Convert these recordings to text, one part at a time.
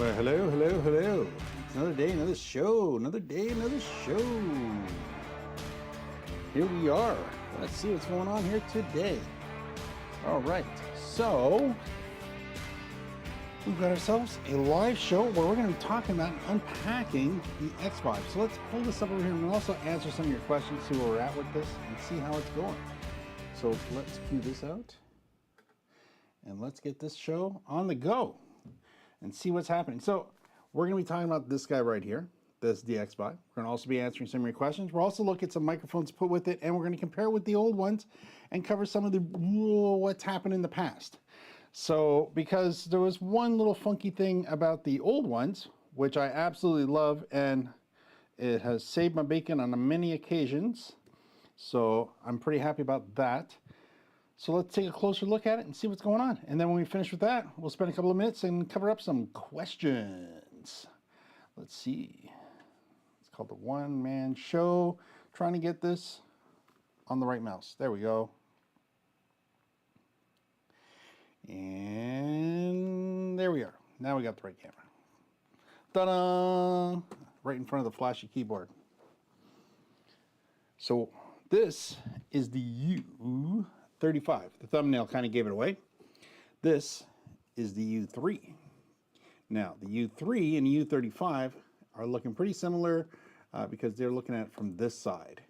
Well, hello, hello, hello. It's another day, another show. Another day, another show. Here we are. Let's see what's going on here today. All right, so we've got ourselves a live show where we're going to be talking about unpacking the Xvive. So let's pull this up over here and we'll also answer some of your questions, see where we're at with this, and see how it's going. So let's cue this out and let's get this show on the go and see what's happening. So we're going to be talking about this guy right here, this Xvive. We're going to also be answering some of your questions. We'll also look at some microphones to put with it, and we're going to compare it with the old ones and cover some of the what's happened in the past. So because there was one little funky thing about the old ones, which I absolutely love, and it has saved my bacon on many occasions. So I'm pretty happy about that. So let's take a closer look at it and see what's going on. And then when we finish with that, we'll spend a couple of minutes and cover up some questions. Let's see. It's called the one-man show. Trying to get this on the right mouse. There we go. And there we are. Now we got the right camera. Ta-da! Right in front of the flashy keyboard. So this is the U35. The thumbnail kind of gave it away. This is the U3. Now, the U3 and U35 are looking pretty similar because they're looking at it from this side.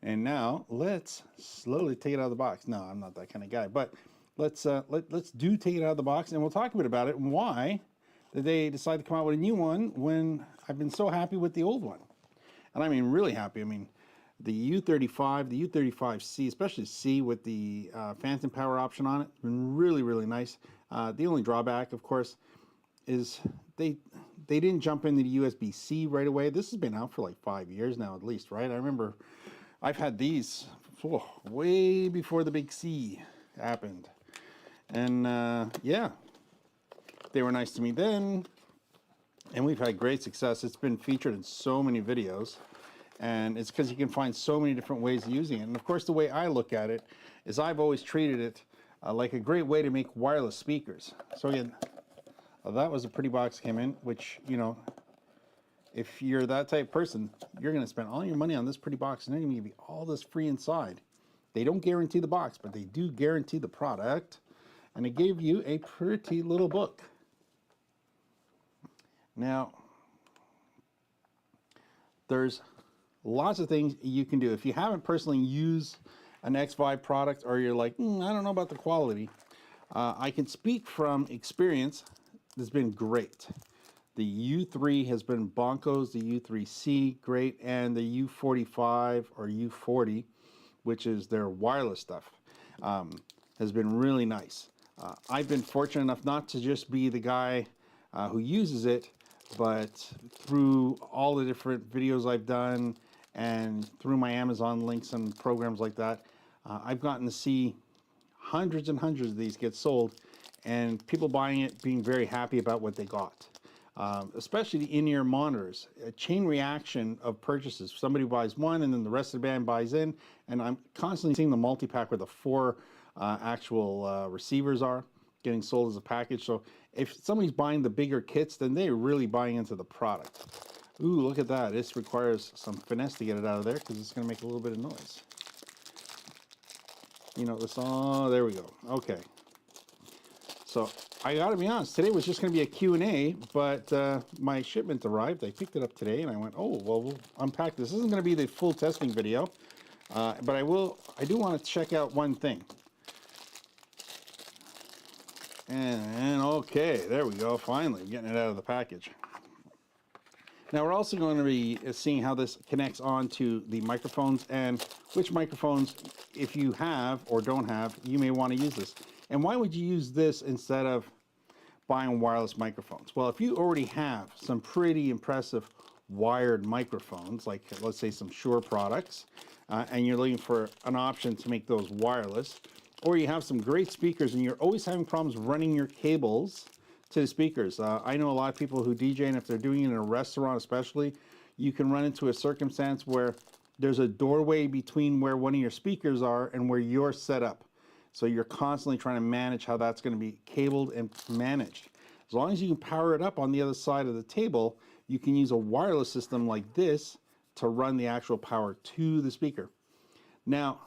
And now let's slowly take it out of the box. No, I'm not that kind of guy, but let's do take it out of the box, and we'll talk a bit about it and why did they decide to come out with a new one when I've been so happy with the old one. And I mean really happy. I mean, the U35, the U35C, especially C with the phantom power option on it, been really, really nice. The only drawback, of course, is they didn't jump into the USB-C right away. This has been out for like 5 years now at least, right? I remember I've had these way before the big C happened. And yeah, they were nice to me then. And we've had great success. It's been featured in so many videos. And it's because you can find so many different ways of using it. And of course, the way I look at it is I've always treated it like a great way to make wireless speakers. So again, that was a pretty box came in, which, you know, if you're that type of person, you're going to spend all your money on this pretty box and they're going to give you all this free inside. They don't guarantee the box, but they do guarantee the product. And they gave you a pretty little book. Now, there's lots of things you can do. If you haven't personally used an Xvive product, or you're like, I don't know about the quality, I can speak from experience. It's been great. The U3 has been bonkos, the U3C, great, and the U45 or U40, which is their wireless stuff, has been really nice. I've been fortunate enough not to just be the guy who uses it, but through all the different videos I've done and through my Amazon links and programs like that, I've gotten to see hundreds and hundreds of these get sold, and people buying it being very happy about what they got. Especially the in-ear monitors, a chain reaction of purchases. Somebody buys one and then the rest of the band buys in, and I'm constantly seeing the multi-pack where the 4 actual receivers are getting sold as a package. So if somebody's buying the bigger kits, then they're really buying into the product. Ooh, look at that. This requires some finesse to get it out of there because it's going to make a little bit of noise. You know, this, oh, there we go. Okay. So I got to be honest, today was just going to be a Q&A, but my shipment arrived. I picked it up today and I went, oh, well, we'll unpack this. This isn't going to be the full testing video, but I do want to check out one thing. And okay, there we go. Finally, getting it out of the package. Now we're also going to be seeing how this connects onto the microphones and which microphones, if you have or don't have, you may want to use this. And why would you use this instead of buying wireless microphones? Well, if you already have some pretty impressive wired microphones, like let's say some Shure products, and you're looking for an option to make those wireless, or you have some great speakers and you're always having problems running your cables to the speakers. I know a lot of people who DJ, and if they're doing it in a restaurant especially, you can run into a circumstance where there's a doorway between where one of your speakers are and where you're set up. So you're constantly trying to manage how that's going to be cabled and managed. As long as you can power it up on the other side of the table, you can use a wireless system like this to run the actual power to the speaker. Now,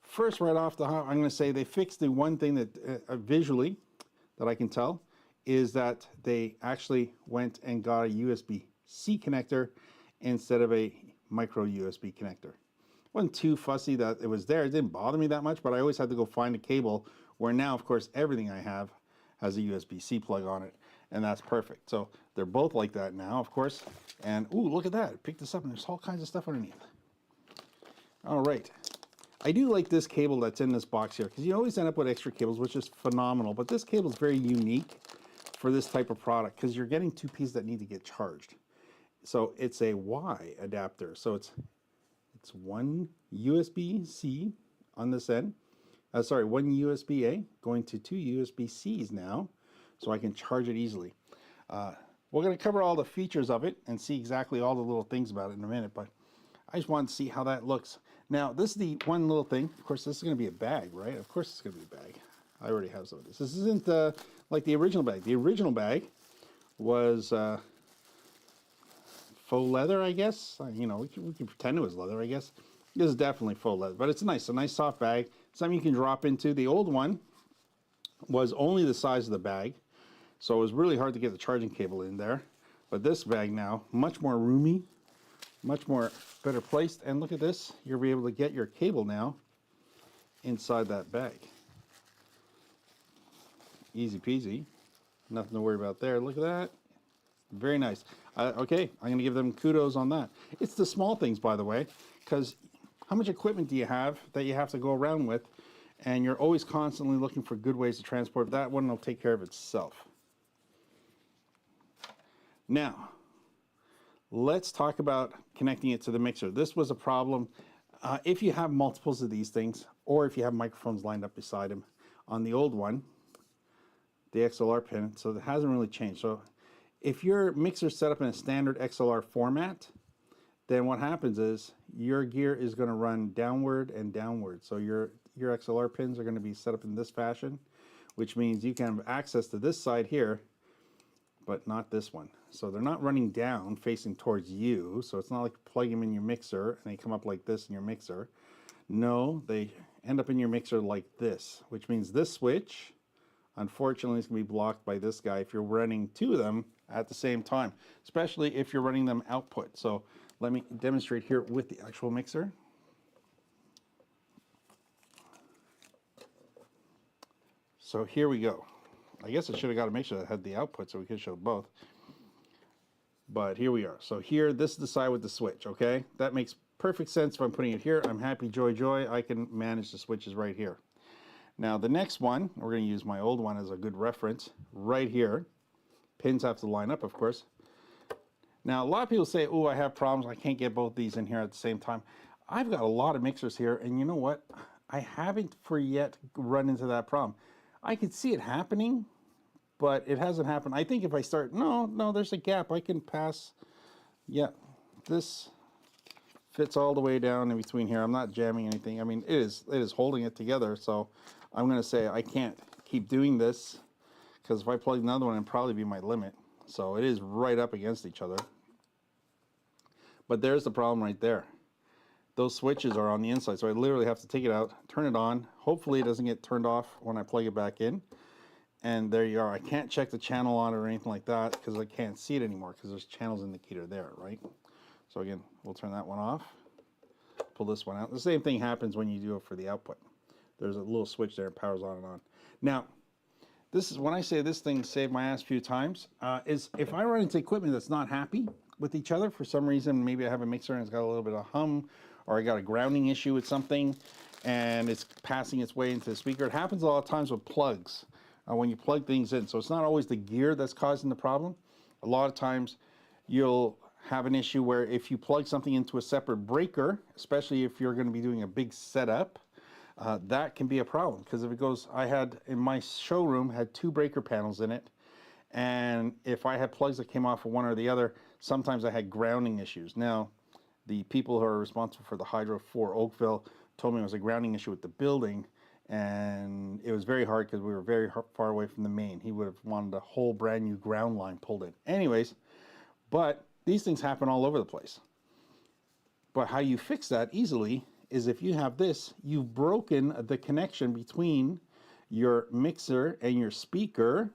first, right off the hop, I'm going to say they fixed the one thing that visually that I can tell is that they actually went and got a USB-C connector instead of a micro USB connector. Wasn't too fussy that it was there. It didn't bother me that much, but I always had to go find a cable, where now, of course, everything I have has a USB-C plug on it, and that's perfect. So they're both like that now, of course. And ooh, look at that. I picked this up, and there's all kinds of stuff underneath. All right. I do like this cable that's in this box here, because you always end up with extra cables, which is phenomenal. But this cable is very unique for this type of product, because you're getting two pieces that need to get charged. So it's a Y adapter. So it's one USB-C on this end. Sorry, one USB-A going to two USB-Cs now, so I can charge it easily. We're going to cover all the features of it and see exactly all the little things about it in a minute, but I just wanted to see how that looks. Now, this is the one little thing. Of course, this is going to be a bag, right? Of course it's going to be a bag. I already have some of this. This isn't like the original bag. The original bag was faux leather, I guess. You know, we can pretend it was leather, I guess. This is definitely faux leather, but it's a nice soft bag. Something you can drop into. The old one was only the size of the bag, so it was really hard to get the charging cable in there. But this bag now, much more roomy, much more better placed. And look at this. You'll be able to get your cable now inside that bag. Easy peasy. Nothing to worry about there. Look at that. Very nice. Okay, I'm going to give them kudos on that. It's the small things, by the way, because how much equipment do you have that you have to go around with, and you're always constantly looking for good ways to transport. That one will take care of itself. Now, let's talk about connecting it to the mixer. This was a problem if you have multiples of these things, or if you have microphones lined up beside them. On the old one, the XLR pin, so it hasn't really changed. So if your mixer's set up in a standard XLR format, then what happens is your gear is going to run downward and downward. So your XLR pins are going to be set up in this fashion, which means you can have access to this side here, but not this one. So they're not running down facing towards you. So it's not like you plug them in your mixer and they come up like this in your mixer. No, they end up in your mixer like this, which means this switch, unfortunately, is going to be blocked by this guy if you're running two of them at the same time, especially if you're running them output. So let me demonstrate here with the actual mixer. So here we go. I guess I should have got a mixer that had the output so we could show both. But here we are. So here, this is the side with the switch, okay? That makes perfect sense if I'm putting it here. I'm happy, joy, joy. I can manage the switches right here. Now the next one, we're going to use my old one as a good reference right here. Pins have to line up, of course. Now a lot of people say, oh, I have problems. I can't get both these in here at the same time. I've got a lot of mixers here, and you know what? I haven't for yet run into that problem. I could see it happening, but it hasn't happened. I think if I start, no, there's a gap. I can pass. Yeah, this fits all the way down in between here. I'm not jamming anything. I mean, it is holding it together. So I'm going to say I can't keep doing this, because if I plug another one, it'd probably be my limit. So it is right up against each other. But there's the problem right there. Those switches are on the inside, so I literally have to take it out, turn it on. Hopefully it doesn't get turned off when I plug it back in. And there you are. I can't check the channel on it or anything like that because I can't see it anymore because there's channels indicator there, right? So again, we'll turn that one off, pull this one out. The same thing happens when you do it for the output. There's a little switch there, it powers on and on. Now, this is when I say this thing saved my ass a few times, is if I run into equipment that's not happy with each other for some reason, maybe I have a mixer and it's got a little bit of hum, or I got a grounding issue with something and it's passing its way into the speaker. It happens a lot of times with plugs when you plug things in. So it's not always the gear that's causing the problem. A lot of times you'll have an issue where if you plug something into a separate breaker, especially if you're going to be doing a big setup, that can be a problem, because if it goes, I had in my showroom had 2 breaker panels in it, and if I had plugs that came off of one or the other, sometimes I had grounding issues. Now, the people who are responsible for the Hydro 4 Oakville told me it was a grounding issue with the building, and it was very hard because we were very far away from the main. He would have wanted a whole brand new ground line pulled in. Anyways, but these things happen all over the place. But how you fix that easily is if you have this, you've broken the connection between your mixer and your speaker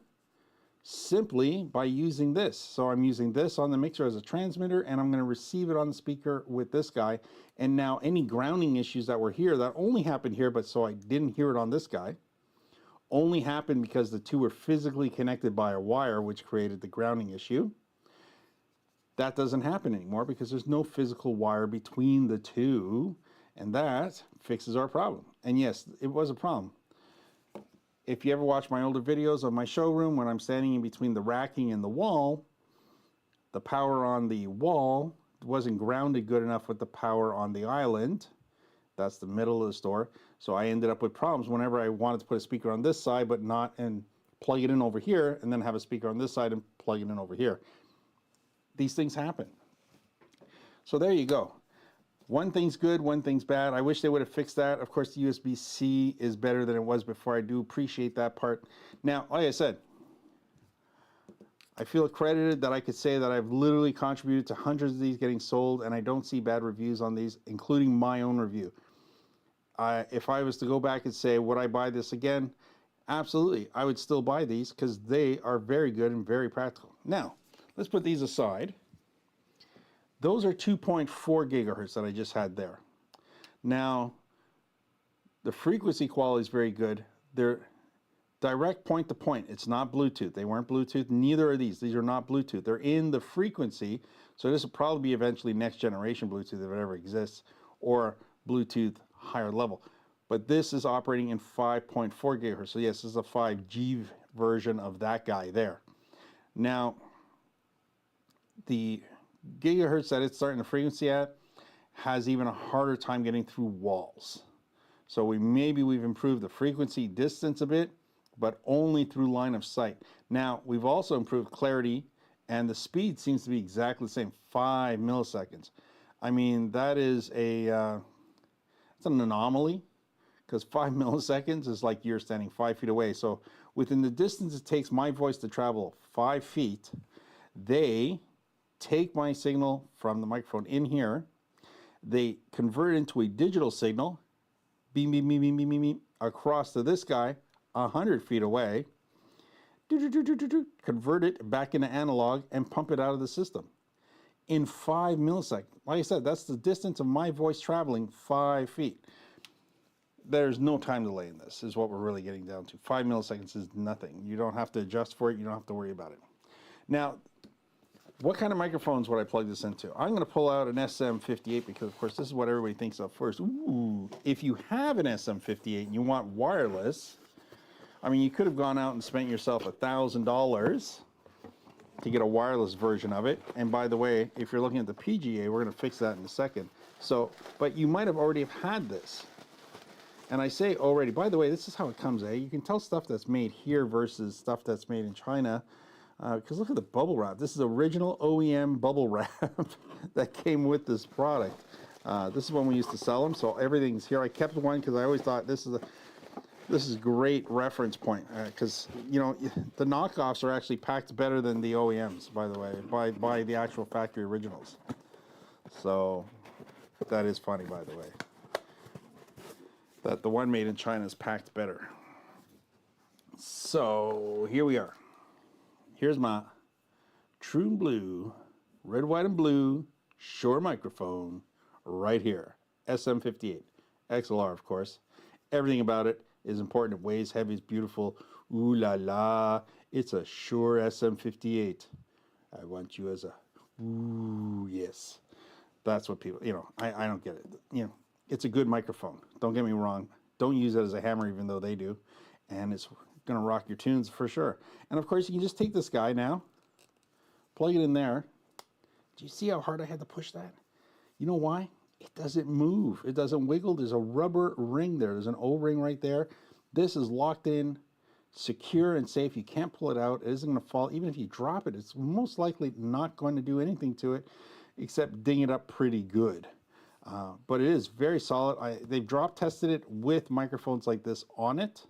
simply by using this. So I'm using this on the mixer as a transmitter, and I'm going to receive it on the speaker with this guy. And now any grounding issues that were here, that only happened here, but so I didn't hear it on this guy, only happened because the two were physically connected by a wire, which created the grounding issue. That doesn't happen anymore because there's no physical wire between the two, and that fixes our problem. And yes, it was a problem. If you ever watch my older videos of my showroom, when I'm standing in between the racking and the wall, the power on the wall wasn't grounded good enough with the power on the island. That's the middle of the store. So I ended up with problems whenever I wanted to put a speaker on this side, but not, and plug it in over here, and then have a speaker on this side and plug it in over here. These things happen. So there you go. One thing's good, one thing's bad. I wish they would have fixed that. Of course, the USB-C is better than it was before. I do appreciate that part. Now, like I said, I feel accredited that I could say that I've literally contributed to hundreds of these getting sold, and I don't see bad reviews on these, including my own review. If I was to go back and say, would I buy this again? Absolutely. I would still buy these because they are very good and very practical. Now, let's put these aside. Those are 2.4 gigahertz that I just had there. Now, the frequency quality is very good. They're direct point to point. It's not Bluetooth. They weren't Bluetooth. Neither are these. These are not Bluetooth. They're in the frequency. So this will probably be eventually next generation Bluetooth if it ever exists, or Bluetooth higher level. But this is operating in 5.4 gigahertz. So yes, this is a 5G version of that guy there. Now, the gigahertz that it's starting the frequency at has even a harder time getting through walls. So we've improved the frequency distance a bit, but only through line of sight. Now, we've also improved clarity, and the speed seems to be exactly the same, 5 milliseconds. I mean, that is it's an anomaly, because 5 milliseconds is like you're standing 5 feet away. So within the distance it takes my voice to travel 5 feet, they take my signal from the microphone in here, they convert it into a digital signal, beam, beam, beam, beam, beam, beam, beam, across to this guy 100 feet away, convert it back into analog, and pump it out of the system in 5 milliseconds. Like I said, that's the distance of my voice traveling 5 feet. There's no time delay in this, is what we're really getting down to. 5 milliseconds is nothing. You don't have to adjust for it. You don't have to worry about it. Now, what kind of microphones would I plug this into? I'm going to pull out an SM58 because, of course, this is what everybody thinks of first. Ooh, if you have an SM58 and you want wireless, I mean, you could have gone out and spent yourself $1,000 to get a wireless version of it. And by the way, if you're looking at the PGA, we're going to fix that in a second. So, but you might have already had this. And I say already, by the way, this is how it comes, eh? You can tell stuff that's made here versus stuff that's made in China. Because look at the bubble wrap. This is original OEM bubble wrap that came with this product. This is when we used to sell them, so everything's here. I kept one because I always thought this is a great reference point. Because you know the knockoffs are actually packed better than the OEMs, by the way, by the actual factory originals. So that is funny, by the way, that the one made in China is packed better. So here we are. Here's my true blue, red, white, and blue Shure microphone right here. SM58. XLR, of course. Everything about it is important. It weighs heavy. It's beautiful. Ooh la la. It's a Shure SM58. I want you as a... Ooh, yes. That's what people... You know, I don't get it. You know, it's a good microphone. Don't get me wrong. Don't use it as a hammer, even though they do. And it's going to rock your tunes for sure. And of course, you can just take this guy now, plug it in there. Do you see how hard I had to push that? You know why? It doesn't move. It doesn't wiggle. There's a rubber ring there. There's an O-ring right there. This is locked in, secure and safe. You can't pull it out. It isn't going to fall. Even if you drop it, it's most likely not going to do anything to it except ding it up pretty good. But it is very solid. They've drop tested it with microphones like this on it.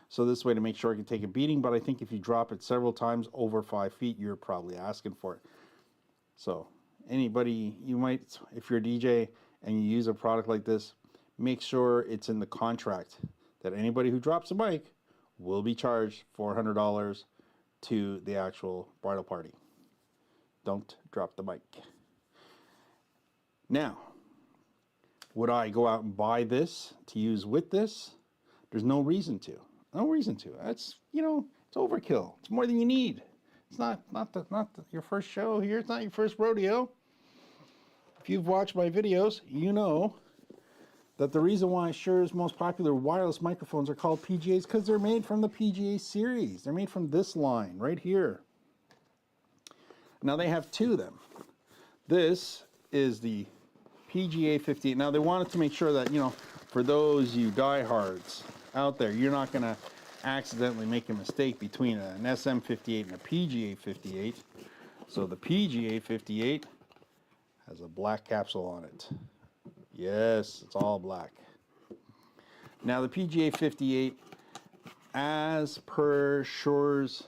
So this way to make sure it can take a beating. But I think if you drop it several times over 5 feet, you're probably asking for it. So anybody, you might, if you're a DJ and you use a product like this, make sure it's in the contract that anybody who drops a mic will be charged $400 to the actual bridal party. Don't drop the mic. Now, would I go out and buy this to use with this? There's no reason to. No reason to. That's, you know, it's overkill. It's more than you need. It's not your first show here. It's not your first rodeo. If you've watched my videos, you know that the reason why Shure's most popular wireless microphones are called PGAs because they're made from the PGA series. They're made from this line right here. Now they have two of them. This is the PGA 58. Now they wanted to make sure that, you know, for those you diehards out there, you're not going to accidentally make a mistake between an SM58 and a PGA 58. So the PGA 58 has a black capsule on it. Yes, it's all black. Now the PGA 58, as per Shure's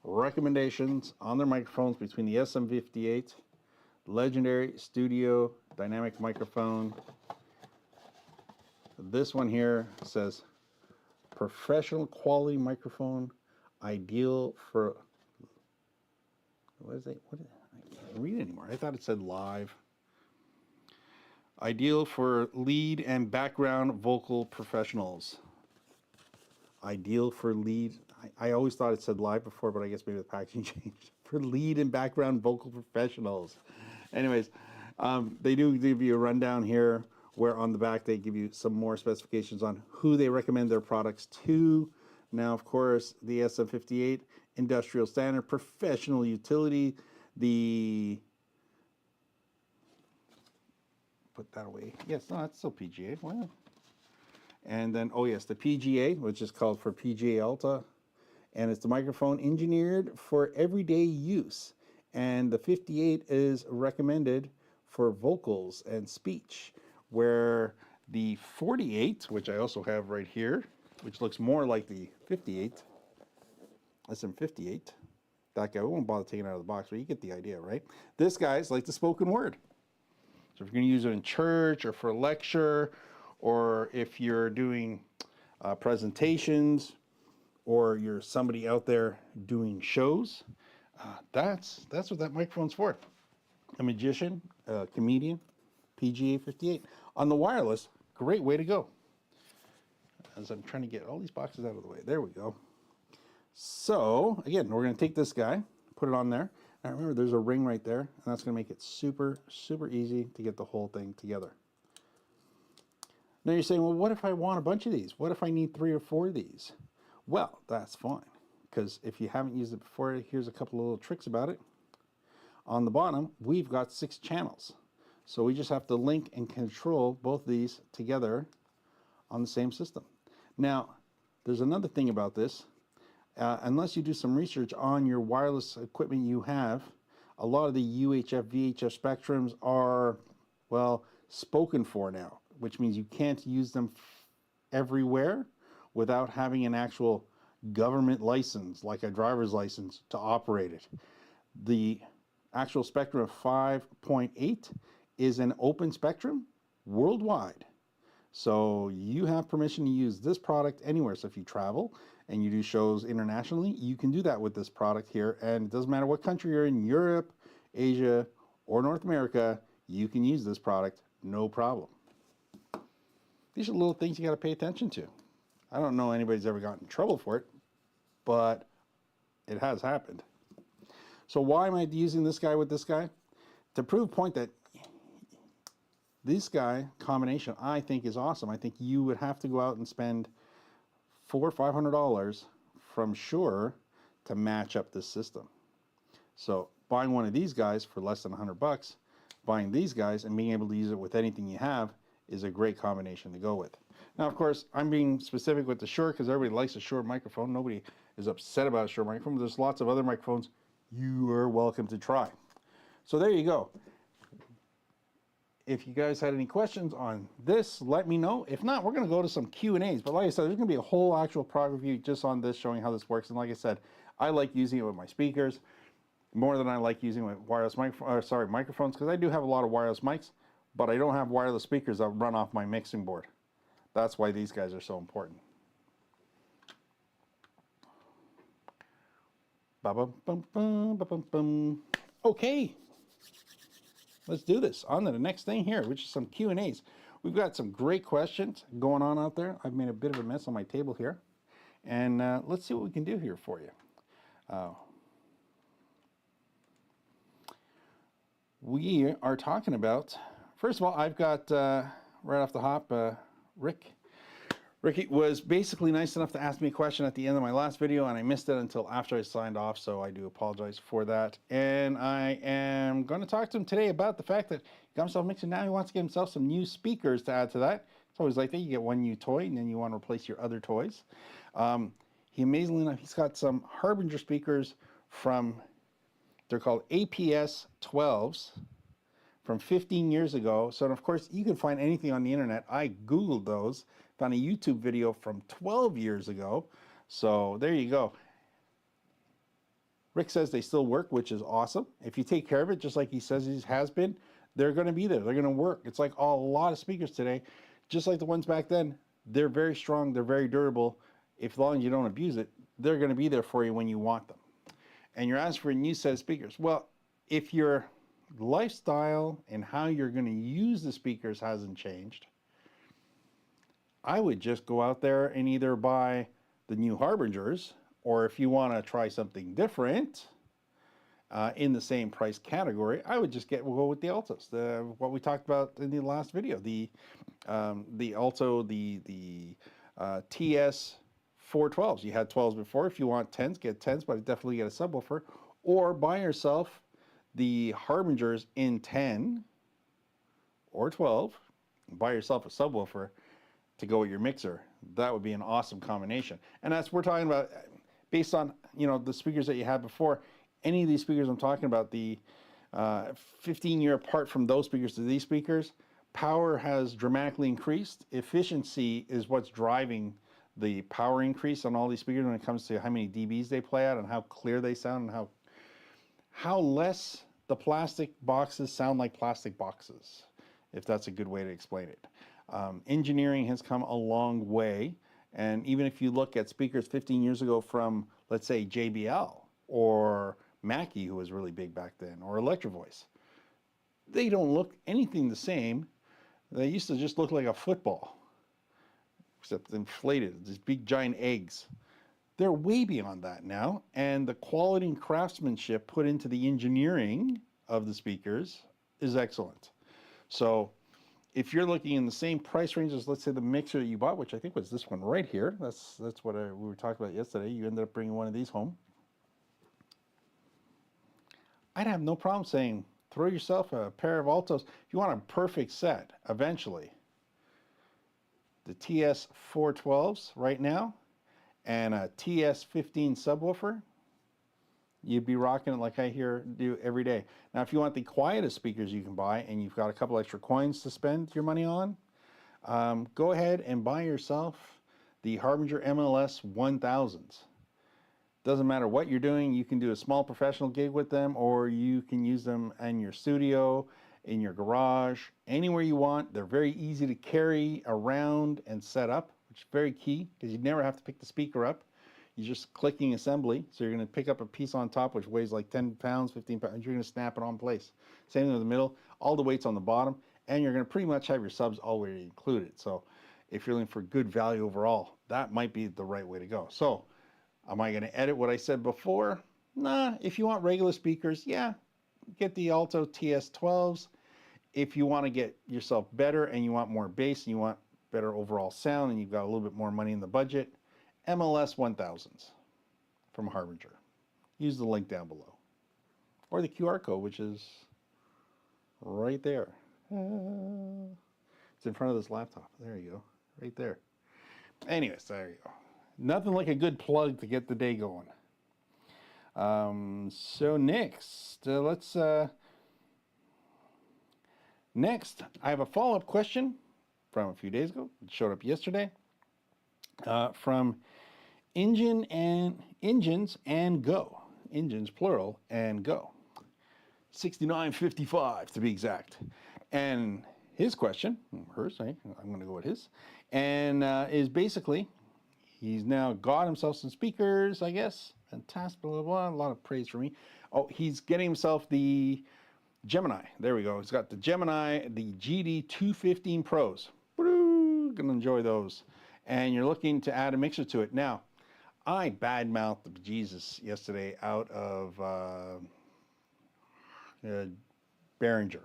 recommendations on their microphones between the SM58, legendary studio dynamic microphone. This one here says professional quality microphone, ideal for, what is it? I can't read it anymore. I thought it said live. Ideal for lead and background vocal professionals. Ideal for lead. I always thought it said live before, but I guess maybe the packaging changed. For lead and background vocal professionals. Anyways, they do give you a rundown here where on the back they give you some more specifications on who they recommend their products to. Now, of course, the SM58, industrial standard, professional utility, the... Put that away. Yes, no, that's still PGA. Why not? And then, oh yes, the PGA, which is called for PGA Alta. And it's the microphone engineered for everyday use. And the 58 is recommended for vocals and speech, where the 48, which I also have right here, which looks more like the 58, SM58. That guy, we won't bother taking it out of the box, but you get the idea, right? This guy's like the spoken word. So if you're going to use it in church or for a lecture, or if you're doing presentations, or you're somebody out there doing shows, that's what that microphone's for. A magician, a comedian, PGA 58. On the wireless, great way to go. As I'm trying to get all these boxes out of the way. There we go. So, again, we're going to take this guy, put it on there. Now remember, there's a ring right there, and that's going to make it super, super easy to get the whole thing together. Now you're saying, well, what if I want a bunch of these? What if I need 3 or 4 of these? Well, that's fine, because if you haven't used it before, here's a couple of little tricks about it. On the bottom, we've got 6 channels. So we just have to link and control both these together on the same system. Now, there's another thing about this. Unless you do some research on your wireless equipment you have, a lot of the UHF, VHF spectrums are, well, spoken for now, which means you can't use them everywhere without having an actual government license, like a driver's license, to operate it. The actual spectrum of 5.8 is an open spectrum worldwide. So you have permission to use this product anywhere. So if you travel and you do shows internationally, you can do that with this product here. And it doesn't matter what country you're in, Europe, Asia, or North America, you can use this product, no problem. These are little things you got to pay attention to. I don't know anybody's ever gotten in trouble for it, but it has happened. So why am I using this guy with this guy? To prove a point that this guy combination I think is awesome. I think you would have to go out and spend $400 or $500 from Shure to match up this system. So buying one of these guys for less than $100, buying these guys and being able to use it with anything you have is a great combination to go with. Now, of course, I'm being specific with the Shure because everybody likes a Shure microphone. Nobody is upset about a Shure microphone. There's lots of other microphones you are welcome to try. So there you go. if you guys had any questions on this, let me know. If not, we're going to go to some Q&As. But like I said, there's going to be a whole actual product review just on this, showing how this works. And like I said, I like using it with my speakers more than I like using it with wireless microphones, because I do have a lot of wireless mics, but I don't have wireless speakers that run off my mixing board. That's why these guys are so important. Okay, let's do this. On to the next thing here, which is some Q&As. We've got some great questions going on out there. I've made a bit of a mess on my table here. And let's see what we can do here for you. We are talking about, first of all, I've got, right off the hop, Ricky was basically nice enough to ask me a question at the end of my last video, and I missed it until after I signed off, so I do apologize for that. And I am going to talk to him today about the fact that he got himself mixing. Now he wants to get himself some new speakers to add to that. It's always like that. You get one new toy, and then you want to replace your other toys. He amazingly enough, he's got some Behringer speakers from, they're called APS 12s from 15 years ago. So of course you can find anything on the internet. I Googled those, found a YouTube video from 12 years ago. So there you go. Rick says they still work, which is awesome. If you take care of it, just like he says he has been, they're going to be there. They're going to work. It's like a lot of speakers today, just like the ones back then. They're very strong. They're very durable. If as long as you don't abuse it, they're going to be there for you when you want them. And you're asking for a new set of speakers. Well, if your lifestyle and how you're going to use the speakers hasn't changed, I would just go out there and either buy the new Behringers, or if you want to try something different in the same price category, I would just go with the Altos. What we talked about in the last video, the Alto, the TS 412s. You had 12s before. If you want 10s, get 10s, but definitely get a subwoofer. Or buy yourself the Behringers in 10 or 12. Buy yourself a subwoofer to go with your mixer. That would be an awesome combination. And that's, we're talking about based on, you know, the speakers that you had before. Any of these speakers I'm talking about, the 15-year apart from those speakers to these speakers, power has dramatically increased. Efficiency is what's driving the power increase on all these speakers when it comes to how many dBs they play at and how clear they sound and how less the plastic boxes sound like plastic boxes, if that's a good way to explain it. Engineering has come a long way, and even if you look at speakers 15 years ago from, let's say, JBL or Mackie, who was really big back then, or Electro Voice, they don't look anything the same. They used to just look like a football, except inflated, these big giant eggs. They're way beyond that now, and the quality and craftsmanship put into the engineering of the speakers is excellent. So if you're looking in the same price range as, let's say, the mixer that you bought, which I think was this one right here, that's what we were talking about yesterday. You ended up bringing one of these home. I'd have no problem saying, throw yourself a pair of Altos. If you want a perfect set, eventually, the TS 412s right now, and a TS 15 subwoofer, you'd be rocking it like I do every day. Now, if you want the quietest speakers you can buy, and you've got a couple extra coins to spend your money on, go ahead and buy yourself the Behringer MLS 1000s. Doesn't matter what you're doing, you can do a small professional gig with them, or you can use them in your studio, in your garage, anywhere you want. They're very easy to carry around and set up, which is very key, because you never have to pick the speaker up. You're just clicking assembly. So you're going to pick up a piece on top, which weighs like 10 pounds, 15 pounds. You're going to snap it on place. Same thing with the middle. All the weight's on the bottom, and you're going to pretty much have your subs already included. So if you're looking for good value overall, that might be the right way to go. So am I going to edit what I said before? Nah. If you want regular speakers, yeah, get the Alto TS12s. If you want to get yourself better and you want more bass and you want better overall sound and you've got a little bit more money in the budget, MLS 1000s from Behringer. Use the link down below. Or the QR code, which is right there. It's in front of this laptop. There you go. Right there. Anyways, there you go. Nothing like a good plug to get the day going. So next, let's Next, I have a follow-up question from a few days ago. It showed up yesterday from Engines and Go. Engines plural and Go. 6955 to be exact. And his question, hers, I'm going to go with his, and is basically, he's now got himself some speakers, I guess. Fantastic, blah, blah, blah. A lot of praise for me. Oh, he's getting himself the Gemini. There we go. He's got the Gemini, the GD 215 Pros. Woo, gonna enjoy those. And you're looking to add a mixer to it. Now, I badmouthed the bejesus yesterday out of Behringer.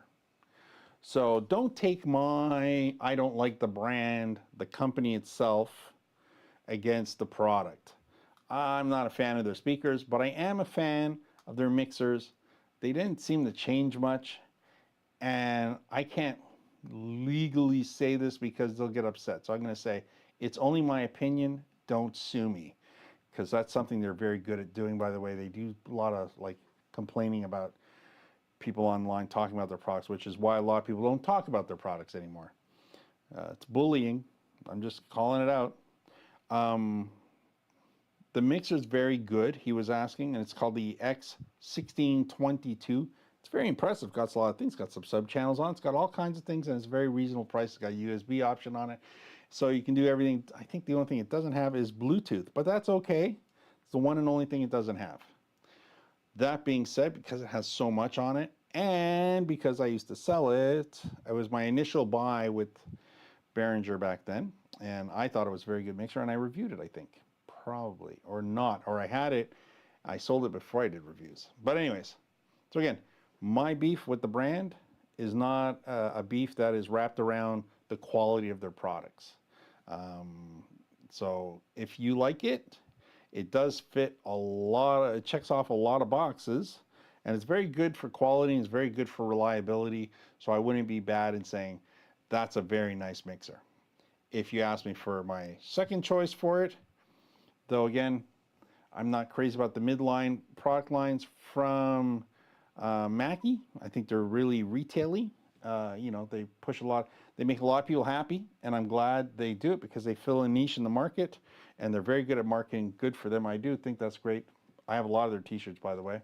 So don't take my, I don't like the brand, the company itself, against the product. I'm not a fan of their speakers, but I am a fan of their mixers. They didn't seem to change much, and I can't legally say this because they'll get upset. So I'm going to say, it's only my opinion, don't sue me, because that's something they're very good at doing, by the way. They do a lot of like complaining about people online talking about their products, which is why a lot of people don't talk about their products anymore. It's bullying. I'm just calling it out. The mixer is very good, he was asking, and it's called the X1622. It's very impressive. Got a lot of things. Got some sub channels on. It's got all kinds of things, and it's a very reasonable price. It's got a USB option on it, so you can do everything. I think the only thing it doesn't have is Bluetooth, but that's okay. It's the one and only thing it doesn't have. That being said, because it has so much on it, and because I used to sell it, it was my initial buy with Behringer back then, and I thought it was a very good mixer, and I reviewed it, I think. Probably, or not, or I had it, I sold it before I did reviews. But anyways, so again, my beef with the brand is not a beef that is wrapped around the quality of their products. So if you like it, it does fit a lot of, it checks off a lot of boxes, and it's very good for quality, and it's very good for reliability, so I wouldn't be bad in saying that's a very nice mixer. If you ask me for my second choice for it, though again, I'm not crazy about the midline product lines from Mackie. I think they're really retail-y. You know, they push a lot. They make a lot of people happy, and I'm glad they do it because they fill a niche in the market, and they're very good at marketing. Good for them. I do think that's great. I have a lot of their t-shirts, by the way,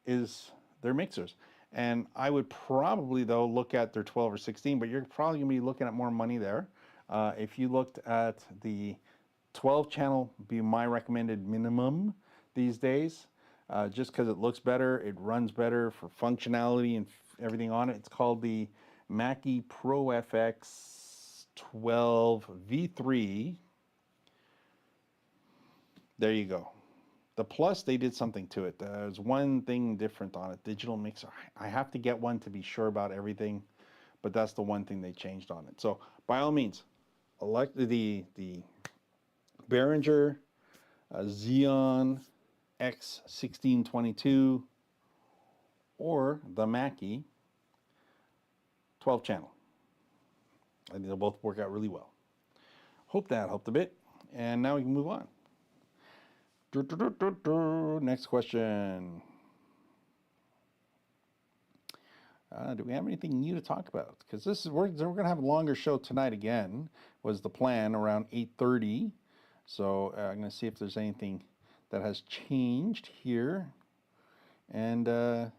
is their mixers. And I would probably, though, look at their 12 or 16, but you're probably going to be looking at more money there. If you looked at the 12 channel, be my recommended minimum these days, just because it looks better, it runs better for functionality and everything on it. It's called the Mackie Pro FX 12 V3. There you go. The Plus, they did something to it. There's one thing different on it, digital mixer. I have to get one to be sure about everything, but that's the one thing they changed on it. So by all means, elect the Behringer Xeon X1622 or the Mackie 12 channel. I think they'll both work out really well. Hope that helped a bit. And now we can move on. Next question. Do we have anything new to talk about? Because this is we're going to have a longer show tonight again, was the plan, around 8:30. So I'm going to see if there's anything that has changed here. And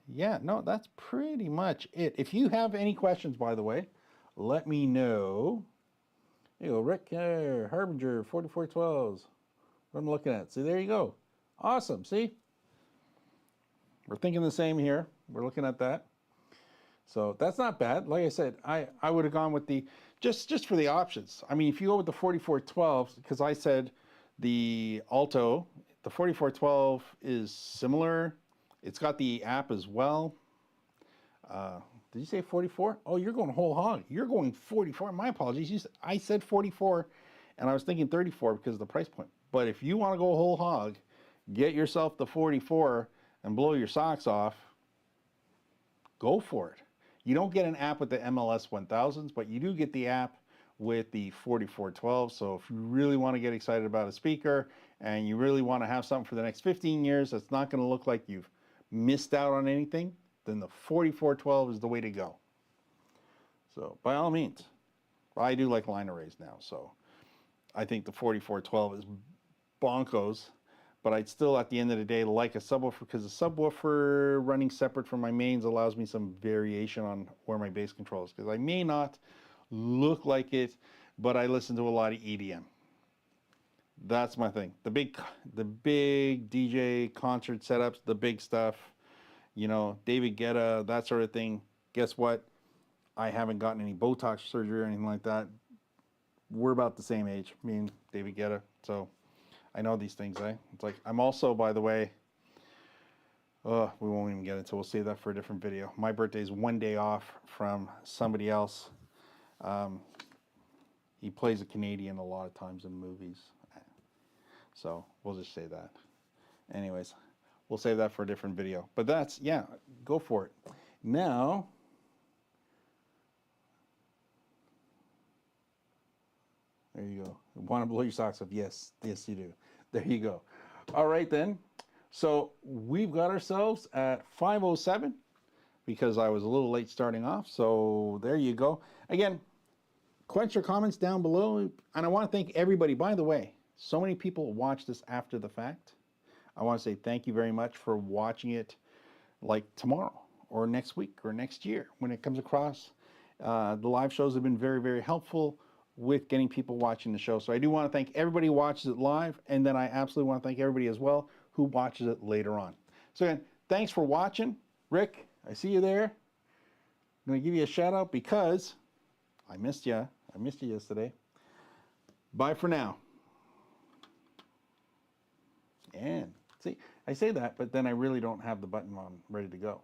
yeah, no, that's pretty much it. If you have any questions, by the way, let me know. There you go, Rick Harbinger 4412s. What I'm looking at. See, there you go. Awesome. See? We're thinking the same here. We're looking at that. So that's not bad. Like I said, I would have gone with the, just for the options. I mean, if you go with the 4412, because I said the Alto, the 4412 is similar. It's got the app as well. Did you say 44? Oh, you're going whole hog. You're going 44. My apologies. I said 44, and I was thinking 34 because of the price point. But if you want to go whole hog, get yourself the 44 and blow your socks off, go for it. You don't get an app with the MLS 1000s, but you do get the app with the 4412. So if you really want to get excited about a speaker and you really want to have something for the next 15 years that's not going to look like you've missed out on anything, then the 4412 is the way to go. So by all means, I do like line arrays now, so I think the 4412 is bonkos, but I'd still, at the end of the day, like a subwoofer, because the subwoofer running separate from my mains allows me some variation on where my bass control is, because I may not look like it, but I listen to a lot of EDM. That's my thing. The big DJ concert setups, the big stuff, you know, David Guetta, that sort of thing. Guess what? I haven't gotten any Botox surgery or anything like that. We're about the same age, me and David Guetta, so I know these things, eh? It's like, I'm also, by the way, we won't even get into it. We'll save that for a different video. My birthday is one day off from somebody else. He plays a Canadian a lot of times in movies. So we'll just say that. Anyways, we'll save that for a different video. But that's, yeah, go for it. Now, there you go. Want to blow your socks off? Yes, yes you do. There you go. All right then. So we've got ourselves at 5:07 because I was a little late starting off. So there you go. Again, quench your comments down below. And I want to thank everybody. By the way, so many people watch this after the fact. I want to say thank you very much for watching it like tomorrow or next week or next year when it comes across. The live shows have been very, very helpful with getting people watching the show. So I do want to thank everybody who watches it live, and then I absolutely want to thank everybody as well who watches it later on. So again, thanks for watching. Rick, I see you there. I'm going to give you a shout out because I missed you. I missed you yesterday. Bye for now. And see, I say that, but then I really don't have the button on ready to go.